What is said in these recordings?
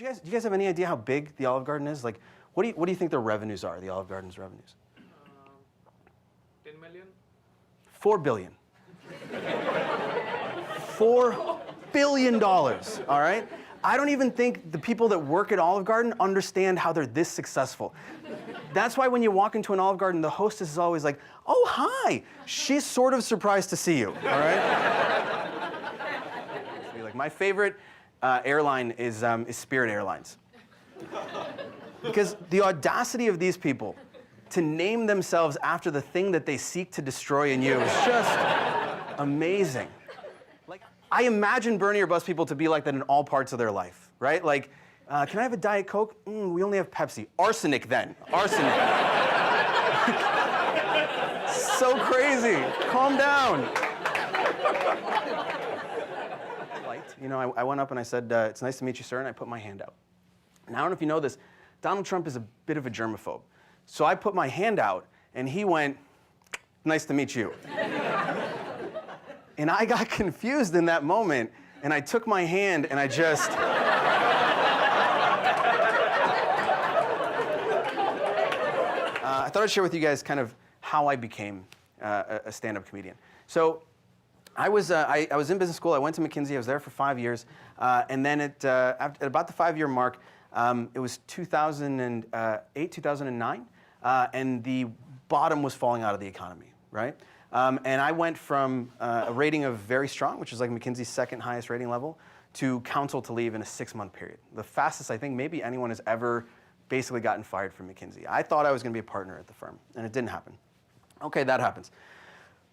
do you guys have any idea how big the Olive Garden is? Like, what do you think their revenues are? The Olive Garden's revenues? 10 million. 4 billion. $4 billion. All right. I don't even think the people that work at Olive Garden understand how they're this successful. That's why when you walk into an Olive Garden, the hostess is always like, "Oh, hi. She's sort of surprised to see you." All right. Like, my favorite airline is Spirit Airlines. Because the audacity of these people to name themselves after the thing that they seek to destroy in you is just amazing. Like, I imagine Bernie or Bus people to be like that in all parts of their life, right? Like, can I have a Diet Coke? We only have Pepsi. Arsenic, then. Arsenic. So crazy. Calm down. You know, I went up and I said, "It's nice to meet you, sir," and I put my hand out. Now, I don't know if you know this, Donald Trump is a bit of a germaphobe. So I put my hand out, and he went, "Nice to meet you." And I got confused in that moment, and I took my hand, and I just... I thought I'd share with you guys kind of how I became a stand-up comedian. So I was in business school. I went to McKinsey. I was there for 5 years. And then at about the 5-year mark, it was 2008, 2009, and the bottom was falling out of the economy, right? And I went from a rating of very strong, which is like McKinsey's second highest rating level, to counsel to leave in a 6-month period. The fastest I think maybe anyone has ever basically gotten fired from McKinsey. I thought I was going to be a partner at the firm, and it didn't happen. Okay, that happens.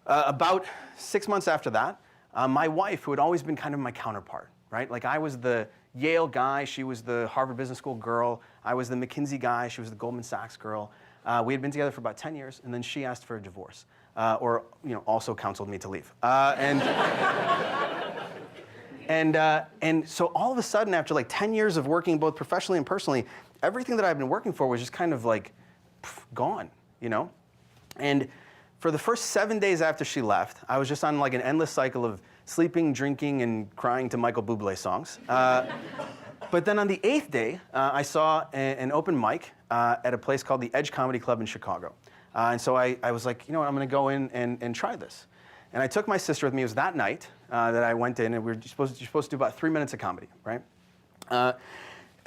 About 6 months after that, my wife, who had always been kind of my counterpart, right? Like, I was the Yale guy, she was the Harvard Business School girl, I was the McKinsey guy, she was the Goldman Sachs girl. We had been together for about 10 years, and then she asked for a divorce, or also counseled me to leave. And so all of a sudden, after like 10 years of working both professionally and personally, everything that I've been working for was just kind of like gone, you know? And for the first 7 days after she left, I was just on like an endless cycle of sleeping, drinking, and crying to Michael Bublé songs. But then on the 8th day, I saw an open mic at a place called the Edge Comedy Club in Chicago. And so I was like, you know what, I'm going to go in and try this. And I took my sister with me. It was that night that I went in, and you're supposed to do about 3 minutes of comedy, right? And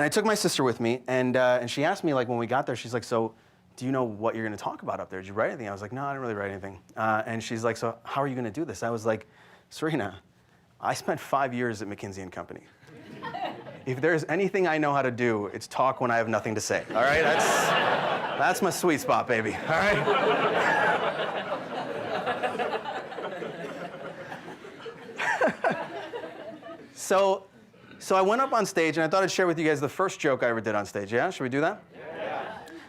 I took my sister with me, and she asked me, like, when we got there, she's like, "So, do you know what you're going to talk about up there? Did you write anything?" I was like, "No, I didn't really write anything." And she's like, "So how are you going to do this?" I was like, "Serena, I spent 5 years at McKinsey & Company. If there's anything I know how to do, it's talk when I have nothing to say, all right? That's my sweet spot, baby, all right?" So I went up on stage, and I thought I'd share with you guys the first joke I ever did on stage. Yeah? Should we do that?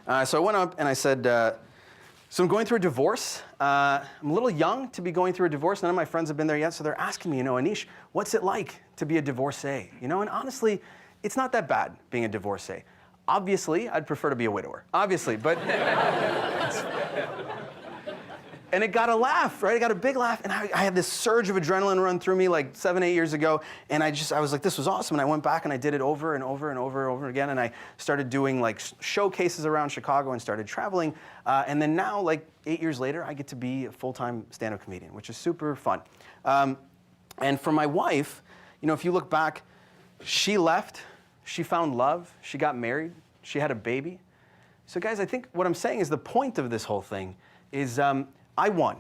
Yeah. So I went up, and I said, so I'm going through a divorce. I'm a little young to be going through a divorce. None of my friends have been there yet, so they're asking me, Anish, what's it like to be a divorcee? And honestly, it's not that bad being a divorcee. Obviously, I'd prefer to be a widower. Obviously, but... And it got a laugh, right? It got a big laugh, and I had this surge of adrenaline run through me like 7, 8 years ago, and I was like, this was awesome, and I went back and I did it over and over and over and over again, and I started doing like showcases around Chicago and started traveling, and then now, like 8 years later, I get to be a full-time stand-up comedian, which is super fun. And for my wife, if you look back, she left, she found love, she got married, she had a baby. So guys, I think what I'm saying is the point of this whole thing is I won.